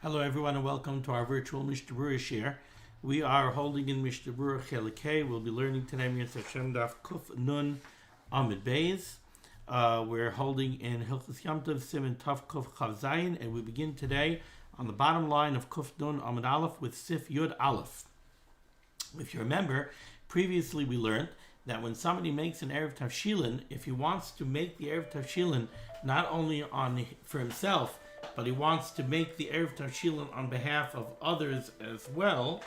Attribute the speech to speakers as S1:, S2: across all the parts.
S1: Hello everyone and welcome to our virtual Mishnah Berurah share. We are holding in Mishnah Berurah Chelik Hey. We'll be learning today Mitzvah Hashem Daf Kuf Nun Amid Beis. We're holding in Hilchos Yom Tov Siman Tov Kuf Chav Zayin, and we begin today on the bottom line of Kuf Nun Amid Aleph with Sif Yud Aleph. If you remember, previously we learned that when somebody makes an eiruv tavshilin, if he wants to make the eiruv tavshilin not only for himself, but he wants to make the eiruv tavshilin on behalf of others as well,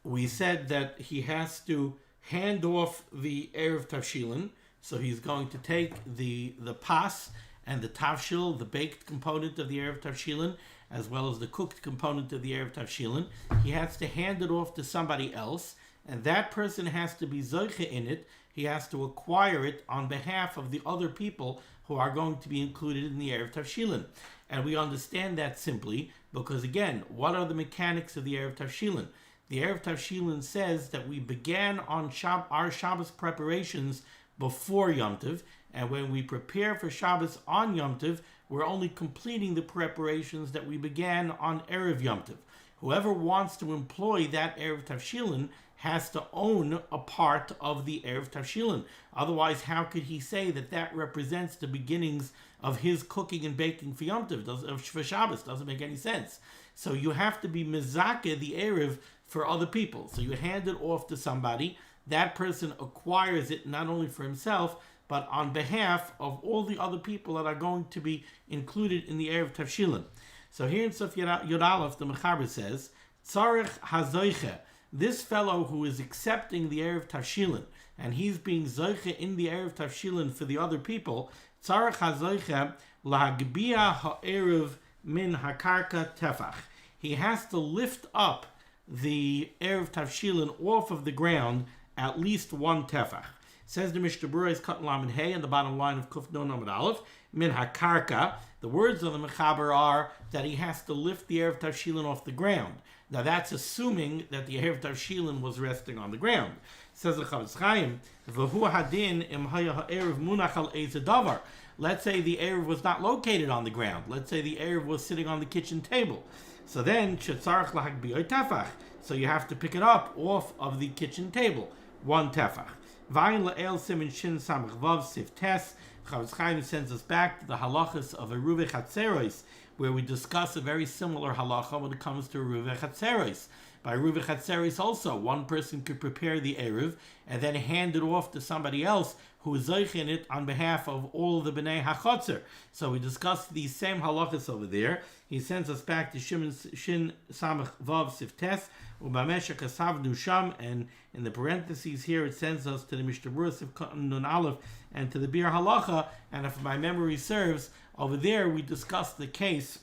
S1: we said that he has to hand off the eiruv tavshilin. So he's going to take the pas and the tavshil, the baked component of the eiruv tavshilin, as well as the cooked component of the eiruv tavshilin. He has to hand it off to somebody else, and that person has to be zoiche in it. He has to acquire it on behalf of the other people who are going to be included in the eiruv tavshilin. And we understand that simply because, again, what are the mechanics of the eiruv tavshilin? The eiruv tavshilin says that we began on our Shabbos preparations before Yom Tov, and when we prepare for Shabbos on Yom Tov, we're only completing the preparations that we began on Erev Yom Tov. Whoever wants to employ that Erev Tavshilin has to own a part of the Erev Tavshilin. Otherwise, how could he say that that represents the beginnings of his cooking and baking for Yom Tov, for Shabbos? Doesn't make any sense. So you have to be mezakeh the Erev for other people. So you hand it off to somebody. That person acquires it not only for himself, but on behalf of all the other people that are going to be included in the Erev Tavshilin. So here in Sof Yud Aleph, the Mechaber says, Tzarech hazoiche, this fellow who is accepting the Erev Tavshilin, and he's being zoiche in the Erev Tavshilin for the other people, Tzarech hazoiche lahagbia ha'erev min hakarka tefach. He has to lift up the Erev Tavshilin off of the ground at least one tefach. Says the Mishnah Berurah is cut in Lamed Hey on the bottom line of Kuf Nun Amud Aleph, min hakarka. The words of the Mechaber are that he has to lift the Erev Tavshilin off the ground. Now that's assuming that the Erev Tavshilin was resting on the ground. Says the Chavetz Chaim, v'hu hadin im haya ha'erev munach al eiz davar. Let's say the Erev was not located on the ground. Let's say the Erev was sitting on the kitchen table. So then, shetzarach lahagbiyoy tefach. So you have to pick it up off of the kitchen table. One tefach. Vayin la'el simin shin samach vav sif tes. Chavetz Chaim sends us back to the halachas of eiruv chatzeros, where we discuss a very similar halacha when it comes to eiruv chatzeros. By eiruv chatzeros also, one person could prepare the eiruv and then hand it off to somebody else who is zoich in it on behalf of all the bnei hachotzer. So we discussed these same halachas over there. He sends us back to Shin Samach Vav Siftes, Ubamesha Kasavnu Sham, and in the parentheses here it sends us to the Mishnah Berurah Sif Nun Aleph and to the Bir Halacha. And if my memory serves, over there we discussed the case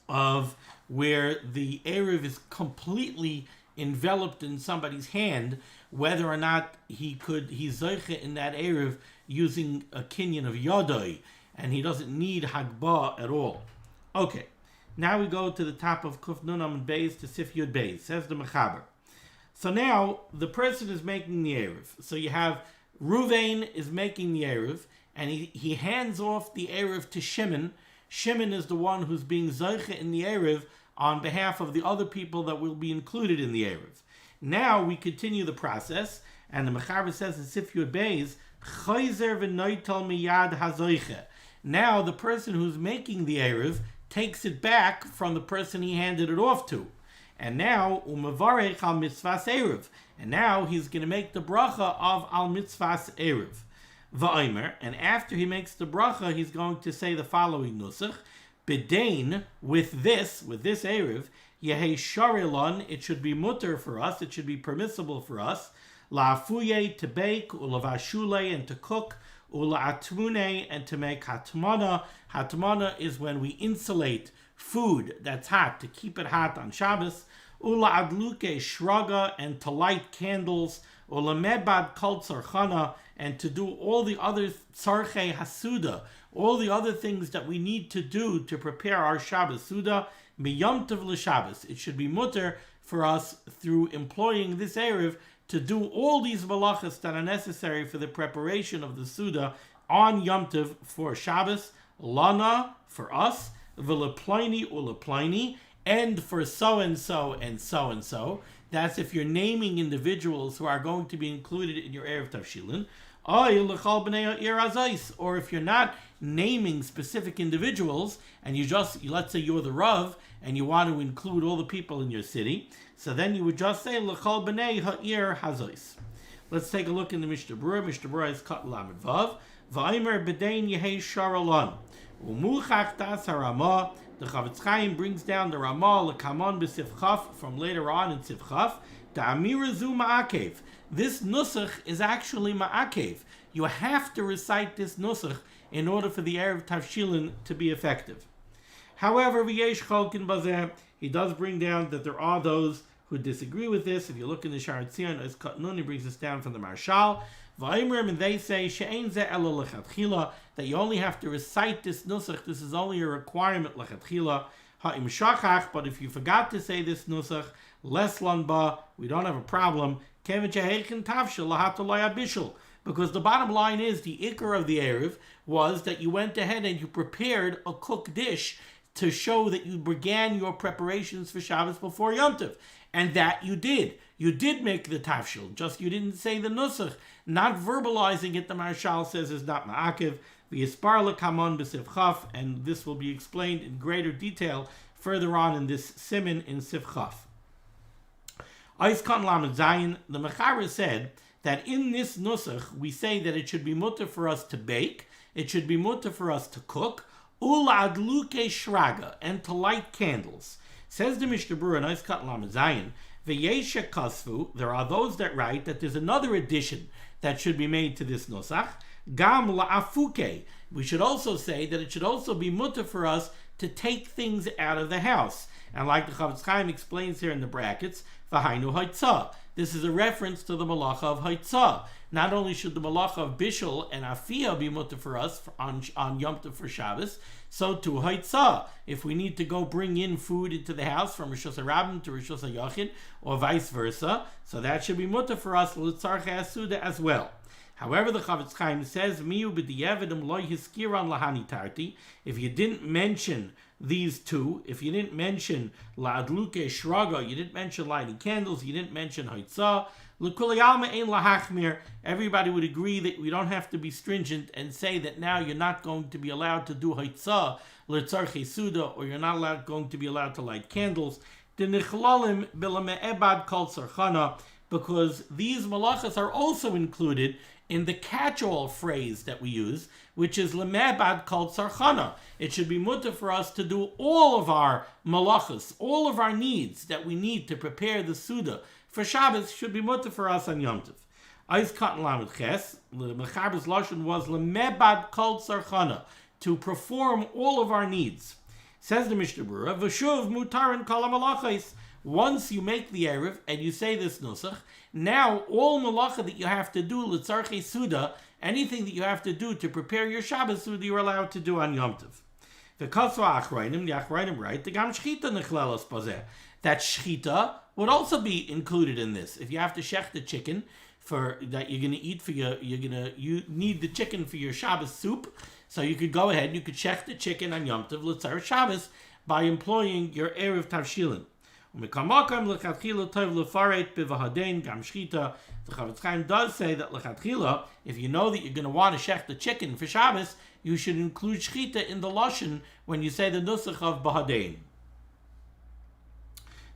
S1: of where the eiruv is completely enveloped in somebody's hand, whether or not he's zoiche in that eiruv using a kinyan of yodoi, and he doesn't need hagbah at all. Okay, now we go to the top of Kuf Nun Amud Beis to Sif Yud Beis, says the Mechaber. So now the person is making the eiruv. So you have Ruvain is making the eiruv, and he hands off the eiruv to Shimon. Shimon is the one who's being zoiche in the eiruv on behalf of the other people that will be included in the eiruv. Now we continue the process, and the Mechaber says in Sif Yud Beis, Chayzer v'noitel miyad hazoiche. Now the person who's making the eiruv takes it back from the person he handed it off to. And now, umavarech al mitzvahs eiruv. And now he's going to make the bracha of al mitzvahs eiruv. Va'omer, and after he makes the bracha, he's going to say the following nusach. B'dain, with this eiruv, yehei sharilon, it should be mutter for us, it should be permissible for us, la'afuye, to bake, ulavashule, and to cook, ula'atmune, and to make hatmana. Hatmana is when we insulate food that's hot, to keep it hot on Shabbos. Ula'adluke shraga, and to light candles. Ulamebad kol tzarchana, and to do all the other tzarchei hasuda, all the other things that we need to do to prepare our Shabbos Suda, miyom tov l'Shabbos. It should be mutter for us through employing this eiruv to do all these malachas that are necessary for the preparation of the Suda on Yom Tov for Shabbos, lana, for us, v'leplini uleplini, and for so-and-so and so-and-so. That's if you're naming individuals who are going to be included in your eiruv tavshilin. Or if you're not naming specific individuals, and let's say you're the Rav, and you want to include all the people in your city, so then you would just say l'chol b'nei ha'ir hazois. Let's take a look in the Mishnah Berurah. Mishnah Berurah is kat lamid vav. V'aimer b'dein yehei sharalon. Umuchach das haramah. The Chavetz Chaim brings down the Ramah l'kamon b'sivchaf from later on in sivchaf. Da'amira zu ma'akev. This nusach is actually ma'akev. You have to recite this nusach in order for the eiruv tavshilin to be effective. However, v'yesh cholkin bazeh, he does bring down that there are those who disagree with this. If you look in the Sha'ar Tzion, as Katnun, he brings this down from the Marshal. V'ayimrim, and they say she'ein ze elo lechatchila, that you only have to recite this nusach. This is only a requirement lechatchila. Ha'im shachach, but if you forgot to say this nusach, les lanba, we don't have a problem. Kevin shehechin tavshil lahatolaya bishul. Because the bottom line is, the ikar of the eiruv was that you went ahead and you prepared a cooked dish to show that you began your preparations for Shabbos before Yom Tov. And that you did. You did make the tavshil, just you didn't say the nusach. Not verbalizing it, the Marshal says, is not ma'akev. V'yispar l'kamon b'sivchaf, and this will be explained in greater detail further on in this Siman in sivchaf. Eiskan lamed zayin, the Mechaber said that in this nusach, we say that it should be mutter for us to bake, it should be mutter for us to cook, u'la'adluke shraga, and to light candles. Says the Mishnah Berurah, nice cut lamed zayin, v'yesha kasvu, there are those that write that there's another addition that should be made to this nusach, gam la'afuke. We should also say that it should also be mutter for us to take things out of the house. And like the Chavetz Chaim explains here in the brackets, v'hainu haitzah. This is a reference to the malacha of haitzah. Not only should the malacha of bishul and afiyah be mutter for us on Yom Tov for Shabbos, so too haitzah. If we need to go bring in food into the house from Rishus HaRabim to Rishus HaYachid, or vice versa, so that should be mutter for us l'tzarchei asuda as well. However, the Chavetz Chaim says, "Miu b'di'evedim lo hiskiran lahani tarti." If you didn't mention these two, if you didn't mention la'adluke shraga, you didn't mention lighting candles, you didn't mention haitzah, l'kuli alma ein lahachmir. Everybody would agree that we don't have to be stringent and say that now you're not going to be allowed to do haitzah l'tzarchei suda, or you're not going to be allowed to light candles. The nichlalim bilame'ebad kol tzarchana, because these malachas are also included in the catch-all phrase that we use, which is lemebad kol tzarchana. It should be mutter for us to do all of our malachas, all of our needs that we need to prepare the Suda for Shabbos should be mutter for us on Yom Tov. Eis katan lamed ches, the Mechaber's lashon was lemebad kol tzarchana, to perform all of our needs. Says the Mishnah Berurah, v'shuv mutarin kol malachos. Once you make the eiruv and you say this nusach, now all malacha that you have to do, l'tzarchei suda, anything that you have to do to prepare your Shabbos Suda, you're allowed to do on Yom Tov. The Achrayim write, the gam shchita nechlelos bazeh, that shchita would also be included in this. If you have to shech the chicken for that you're going to eat for you need the chicken for your Shabbos soup, so you could go ahead, you could shech the chicken on Yom Tov l'tzar Shabbos by employing your eiruv tavshilin. The Chavetz Chaim does say that lechatchila, if you know that you're going to want to shech the chicken for Shabbos, you should include shchita in the lashon when you say the nusach of bahadein.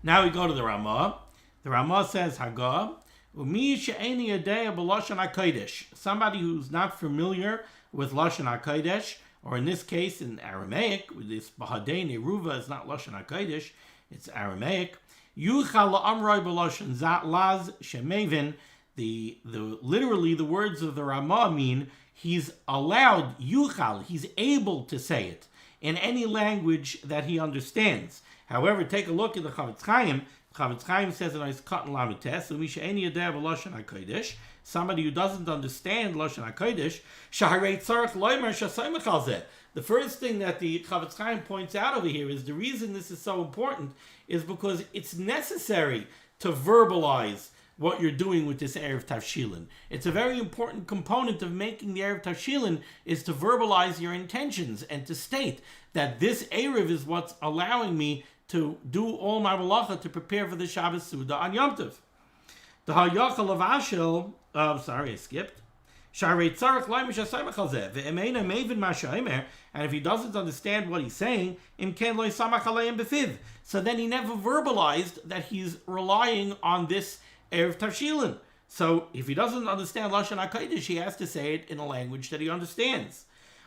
S1: Now we go to the Ramah. The Ramah says, Hagah, umi she'eni yadea b'lashon HaKodesh. Somebody who's not familiar with lashon HaKodesh, or in this case in Aramaic, with this bahadein eiruva is not lashon HaKodesh, it's Aramaic. Yuchal la'amroi b'lashon zat laz shemevin. Literally the words of the Ramah mean he's allowed, yuchal, he's able to say it in any language that he understands. However, take a look at the Chavetz Chaim. Chavetz Chaim says in his Katan Lamites, u'mishe'eni yadeh b'lashon HaKodesh, somebody who doesn't understand lashon HaKodesh, shaharei tzarech loimer shasoymech al zeh. The first thing that the Chavetz Chaim points out over here is the reason this is so important is because it's necessary to verbalize what you're doing with this eiruv tavshilin. It's a very important component of making the eiruv tavshilin is to verbalize your intentions and to state that this eiruv is what's allowing me to do all my malacha to prepare for the Shabbos Suda on Yom Tov. The hayachal of ashel, sorry, I skipped. And if he doesn't understand what he's saying, so then he never verbalized that he's relying on this eiruv tavshilin. So if he doesn't understand Lashon HaKodesh, he has to say it in a language that he understands.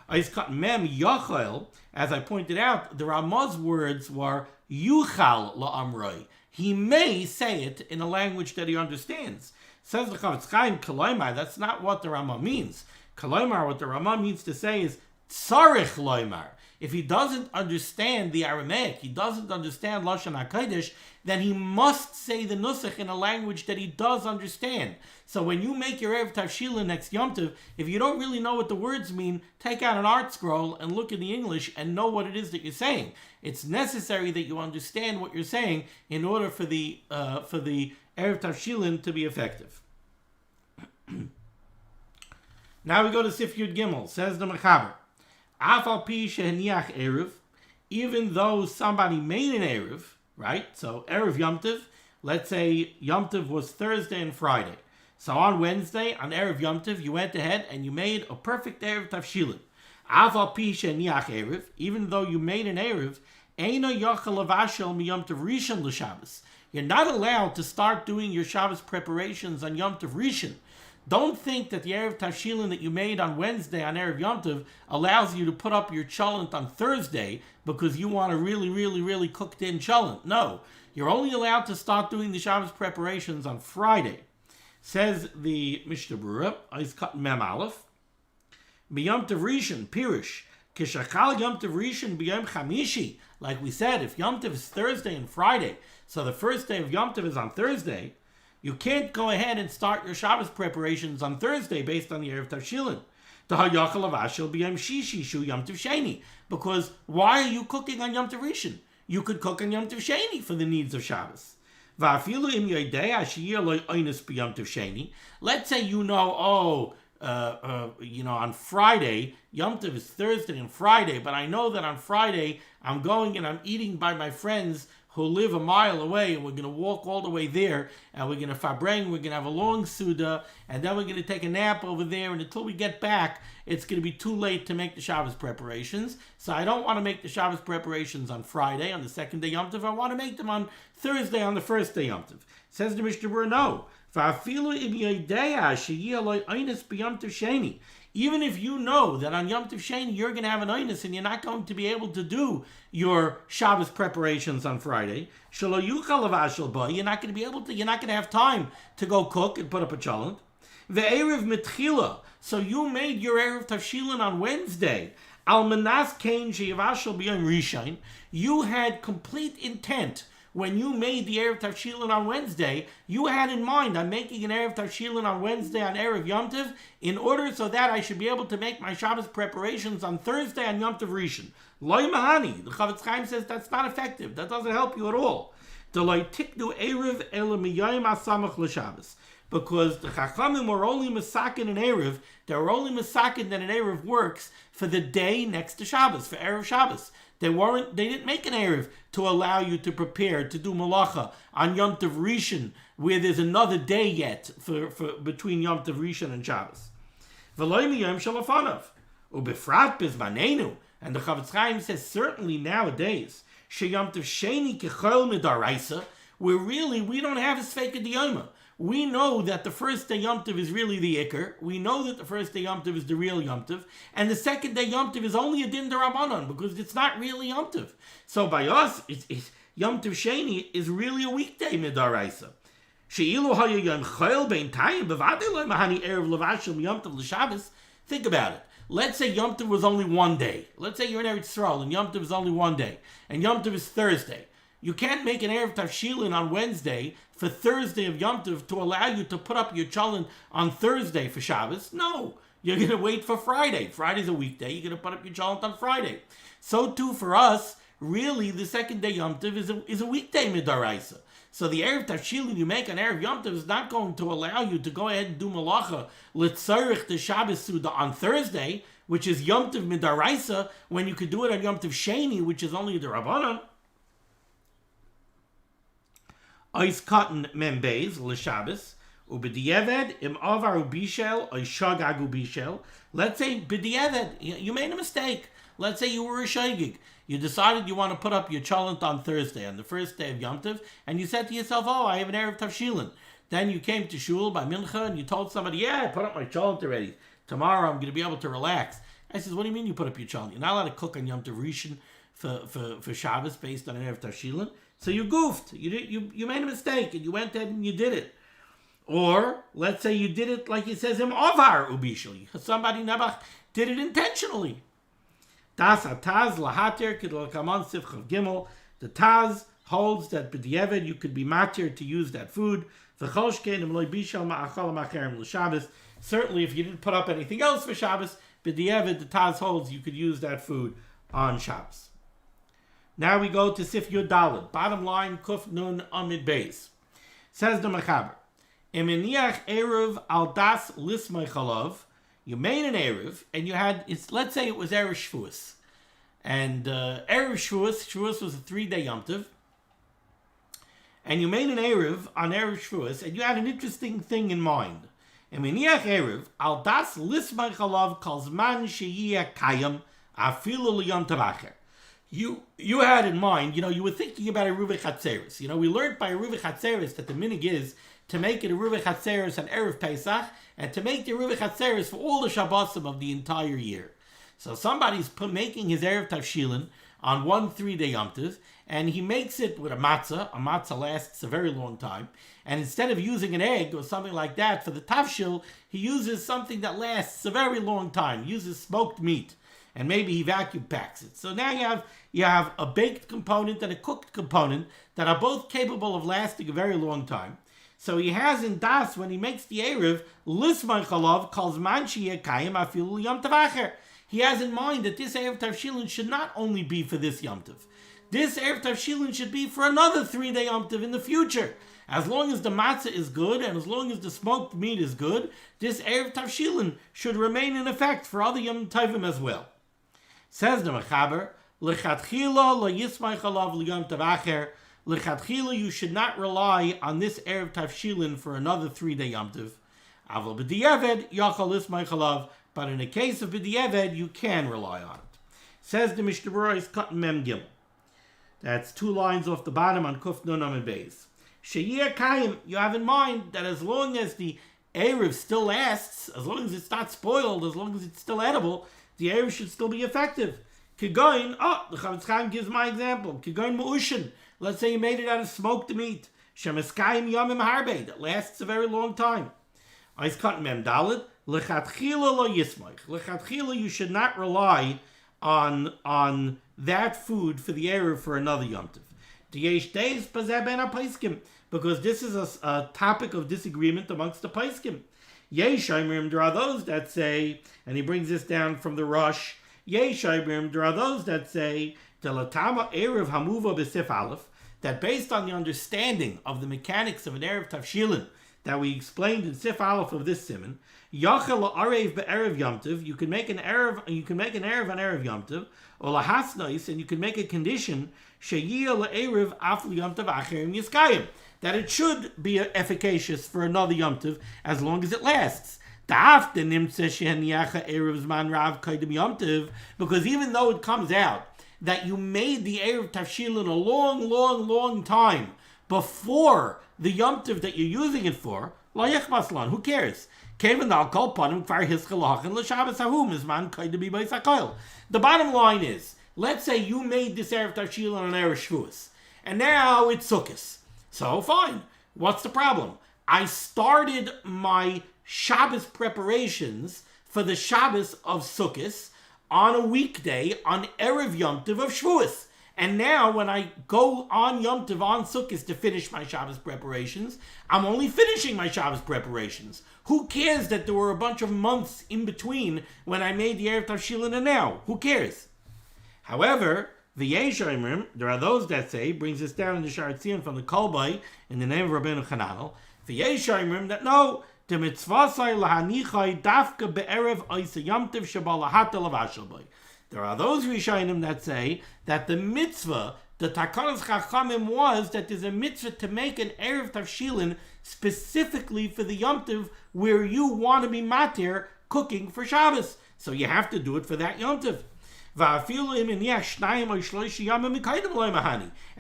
S1: As I pointed out, the Ramah's words were yuchal la'amroi. He may say it in a language that he understands. Says the Chavetz Chaim, Kalaimar, that's not what the Ramah means. Kalaimar, what the Ramah means to say is tzarich loimar. If he doesn't understand the Aramaic, he doesn't understand Lashon HaKodesh, then he must say the nusach in a language that he does understand. So when you make your eiruv tavshilin next Yom Tov, if you don't really know what the words mean, take out an art scroll and look in the English and know what it is that you're saying. It's necessary that you understand what you're saying in order for the eiruv tavshilin to be effective. Now we go to Sif Yud Gimel. Says the Mechaber, Afal pi sheheniach eiruv, even though somebody made an eiruv, right? So eiruv Yom Tov, let's say Yom Tov was Thursday and Friday. So on Wednesday, on eiruv Yom Tov, you went ahead and you made a perfect eiruv tavshilin. Afal pi sheheniach eiruv, even though you made an eiruv, eino yochel lavashel miyom tov rishon l'Shabbos. You're not allowed to start doing your Shabbos preparations on Yom Tov Rishon. Don't think that the eiruv tavshilin that you made on Wednesday on eiruv Yom Tov allows you to put up your cholent on Thursday because you want a really cooked in cholent. No, you're only allowed to start doing the Shabbos preparations on Friday. Says the Mishnah Berurah, Eis Kat Mem Aleph, B'Yom Tov Rishon Pirush Kishachal Yom Tov Rishon B'Yom Chamishi. Like we said, if Yom Tov is Thursday and Friday, so the first day of Yom Tov is on Thursday, you can't go ahead and start your Shabbos preparations on Thursday based on the eiruv tavshilin. Because why are you cooking on Yom Tov Rishon? You could cook on Yom Tov Sheni for the needs of Shabbos. Let's say you know, on Friday, Yom Tov is Thursday and Friday, but I know that on Friday I'm going and I'm eating by my friends who live a mile away, and we're going to walk all the way there, and we're going to fabreng, we're going to have a long Suda, and then we're going to take a nap over there, and until we get back, it's going to be too late to make the Shabbos preparations. So I don't want to make the Shabbos preparations on Friday, on the second day Yom Tov. I want to make them on Thursday, on the first day Yom Tov. Says the Mishnah Berurah, no. Even if you know that on Yom Tov Sheni you're going to have an einus and you're not going to be able to do your Shabbos preparations on Friday, you're not going to be able to. You're not going to have time to go cook and put up a cholent. Ve'erev mitchila. So you made your eiruv tavshilin on Wednesday. Al manas kain sheyavashel b'yom rishon. You had complete intent. When you made the eiruv tavshilin on Wednesday, you had in mind, I'm making an eiruv tavshilin on Wednesday on eiruv Yom Tov in order so that I should be able to make my Shabbos preparations on Thursday on Yom Tov Rishon. Loi mahani. The Chavetz Chaim says that's not effective. That doesn't help you at all. Deloi tikdu eiruv ela miyayim asamach l'Shabbos. Because the Chachamim were only masakin an eiruv. They were only masakin that an eiruv works for the day next to Shabbos, for erev Shabbos. They didn't make an eiruv to allow you to prepare to do malacha on Yom Tov Rishon, where there's another day yet for between Yom Tov Rishon and Shabbos. V'lo miyom shalafanav ubefrat bizmanenu, and the Chavetz Chaim says certainly nowadays sheyom Tov Sheni kechol midaraisa, where really we don't have a sfeika diyoma. We know that the first day Yom Tov is really the Iker. We know that the first day Yom Tov is the real Yom Tov. And the second day Yom Tov is only a din d'Rabbanan because it's not really Yom Tov. So by us, Yom Tov Sheni is really a weekday midaraisa. Think about it. Let's say Yom Tov was only one day. Let's say you're in Eretz Yisrael and Yom Tov is only one day. And Yom Tov is Thursday. You can't make an eiruv tavshilin on Wednesday for Thursday of Yom Tov to allow you to put up your cholent on Thursday for Shabbos. No, you're going to wait for Friday. Friday's a weekday. You're going to put up your cholent on Friday. So too for us, really, the second day Yom Tov is a weekday midaraisa. So the Erev tavshilin you make on Erev Yom Tov is not going to allow you to go ahead and do malacha l'tzarich the Shabbos Suda on Thursday, which is Yom Tov midaraisa, when you could do it on Yom Tov Sheni, which is only the Rabbanan. Ois cotton membez l'Shabbos ubediyeved im avar ubishel or shagag ubishel. Let's say b'dieved you made a mistake. Let's say you were a shaygig. You decided you want to put up your cholent on Thursday, on the first day of Yom Tov, and you said to yourself, oh, I have an erev tavshilin. Then you came to shul by mincha and you told somebody, yeah, I put up my cholent already. Tomorrow I'm going to be able to relax. I says, what do you mean you put up your cholent? You're not allowed to cook on Yom Tov Rishon for Shabbos based on an erev tavshilin. So you goofed. You made a mistake and you went ahead and you did it. Or let's say you did it like he says in Ovar Ubishli. Somebody Nabach did it intentionally. Das Taz lahater kidol kamon sifchav gimel. The Taz holds that b'diavad you could be matir to use that food. Certainly, if you didn't put up anything else for Shabbos, b'diavad the Taz holds you could use that food on Shabbos. Now we go to Sif Yud Daled. Bottom line, Kuf Nun Amid Beis. Says the Mechaber, Emeniach eiruv al das lismay chalav. You made an eiruv, and you had, let's say it was Erev Shavuos. And Erev Shavuos was a 3-day Yom Tov. And you made an eiruv on Erev Shavuos, and you had an interesting thing in mind. Emeniach eiruv al das lismay chalav kol zman sheyiyeh kayam afilu liyom tov acher. You had in mind, you were thinking about eiruv chatzeres. We learned by eiruv chatzeres that the minig is to make it eiruv chatzeres on Erev Pesach, and to make the eiruv chatzeres for all the Shabbosim of the entire year. So somebody's making his Erev tavshilin on one 3-day Yom Tov, and he makes it with a matzah. A matzah lasts a very long time, and instead of using an egg or something like that for the tavshil, he uses something that lasts a very long time. He uses smoked meat. And maybe he vacuum packs it. So now you have a baked component and a cooked component that are both capable of lasting a very long time. So he has in Das, when he makes the eiruv, lisman chalav calls man sheyekayim afilu yom tov acher. He has in mind that this erev tavshilin should not only be for this Yom Tov. This erev tavshilin should be for another 3-day Yom Tov in the future. As long as the matzah is good and as long as the smoked meat is good, this erev tavshilin should remain in effect for other Yom Tovim as well. Says the Mechaber, L'chatchila lo yismay chalav l'yom tov acher. L'chatchila, you should not rely on this erev tavshilin for another 3-day Yom Tov. Aval b'diavad yachal yismay chalav. But in the case of b'diavad, you can rely on it. Says the Mishnah Berurah is cut mem gimel. That's 2 lines off the bottom on Kuf Nun Amid Beis. Sheyiyeh kayim, you have in mind that as long as the eiruv still lasts, as long as it's not spoiled, as long as it's still edible, the eiruv should still be effective. Kigoin, the Chavetz Chaim gives my example. Kigoin mu'ushin. Let's say you made it out of smoked meat. Shemeskayim yomim harbe. That lasts a very long time. Ois cotton mem daled. Lechatchila lo yismach. Lechatchila, you should not rely on that food for the eiruv for another Yom Tov. Diyesh days pazeh ben ha-paiskim. Because this is a topic of disagreement amongst the paiskim. Yeshayim, there are those that say, and he brings this down from the Rosh, Yeshayim, there are those that say, Telatama eiruv hamuva b'sif aleph, that based on the understanding of the mechanics of an erev tavshilin that we explained in Sif Aleph of this Siman, Yachal la'arev be'erev Yom Tov, you can make an erev on erev Yom Tov, or lahasnois, and you can make a condition, sheyiyah la'erev af Yom Tov acherim yiskayim, that it should be efficacious for another Yom Tov as long as it lasts. Because even though it comes out that you made the Erev Tavshilin a long time before the Yom Tov that you're using it for, who cares? The bottom line is, let's say you made this Erev Tavshilin on Erev Shavuos, and now it's Sukkos. So fine. What's the problem? I started my Shabbos preparations for the Shabbos of Sukkos on a weekday on Erev Yom Tov of Shavuos. And now when I go on Yom Tov on Sukkos to finish my Shabbos preparations, I'm only finishing my Shabbos preparations. Who cares that there were a bunch of months in between when I made the Erev Tavshilin and now? Who cares? However, V'yeshoimrim, there are those that say, brings us down in the Sharatzion from the Kolbai in the name of Rabbeinu Chananel. V'yeshoimrim, that no, the mitzvasai lahanichai dafka be'erev oisa Yom Tov sheba lahata lavashel boy. There are those Rishonim that say that the mitzvah, the Takanas Chachamim, was that there's a mitzvah to make an eiruv tavshilin specifically for the Yom Tov where you want to be matir cooking for Shabbos. So you have to do it for that Yom Tov. And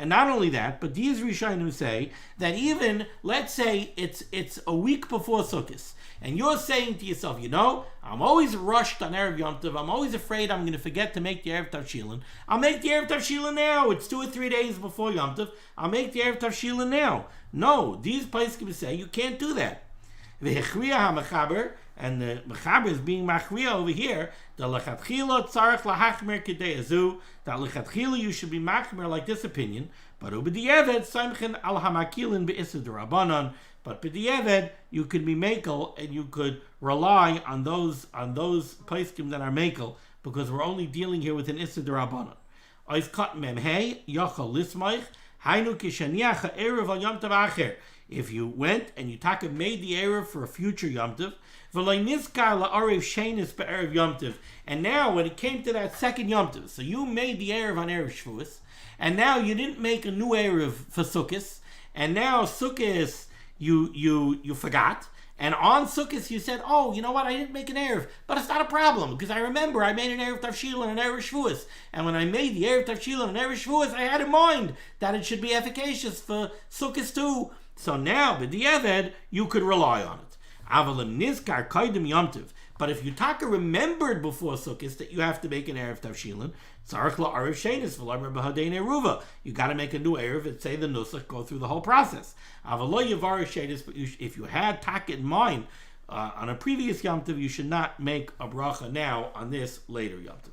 S1: not only that, but these Rishonim say that even, let's say it's a week before Sukkot, and you're saying to yourself, I'm always rushed on Erev Yom Tov, I'm always afraid I'm going to forget to make the Erev tavshilin. I'll make the Erev tavshilin now. It's 2 or 3 days before Yom Tov. I'll make the Erev tavshilin now. No, these places say you can't do that. And the mechaber is being machriya over here. The lechatchila tzarich lahachmer kedeyazu. That lechatchila you should be machmer like this opinion. But ubediyeved samchen al hamakilin be'isud rabbanon. But b'diyeved you could be makel and you could rely on those places that are makel because we're only dealing here with an isud rabbanon. Ois kat memhei yachal lismaich hainu kishaniach eiruv al yom tov acher. If you went and you made the eiruv for a future Yom Tov, and now when it came to that second Yom Tov, so you made the eiruv on Erev Shavuos, and now you didn't make a new eiruv for Sukkot, and now Sukkot you forgot, and on Sukkot you said, oh, you know what, I didn't make an eiruv, but it's not a problem, because I remember I made an eiruv tavshilin and Erev Shavuos, and when I made the eiruv tavshilin and Erev Shavuos, I had in mind that it should be efficacious for Sukkot too. So now, b'di'eved, you could rely on it. Avalim nizkar kaidim Yom Tov. But if you remembered before Sukkot that you have to make an erev tavshilin, tzarich la'arev shenis v'lamer b'hadein eiruva. You got to make a new erev and say the nusach, go through the whole process. Avalo yavar shenis. But if you had in mind on a previous Yom Tov, you should not make a bracha now on this later Yom Tov.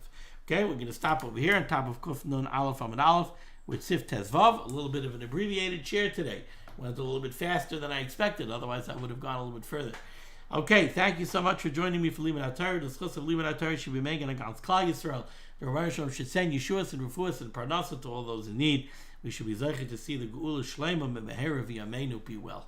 S1: Okay, we're going to stop over here on top of Kuf Nun Aleph Amud Aleph with Sif Tez Vav. A little bit of an abbreviated share today. Went a little bit faster than I expected. Otherwise, I would have gone a little bit further. Okay, thank you so much for joining me for limud HaTorah. The discuss of limud HaTorah should be making against Klal Yisrael. The Rabbi Shalom should send Yeshuas and Refuas and Parnasa to all those in need. We should be zeicher to see the Geula Shleima Me'meher V'Yameinu. Be well.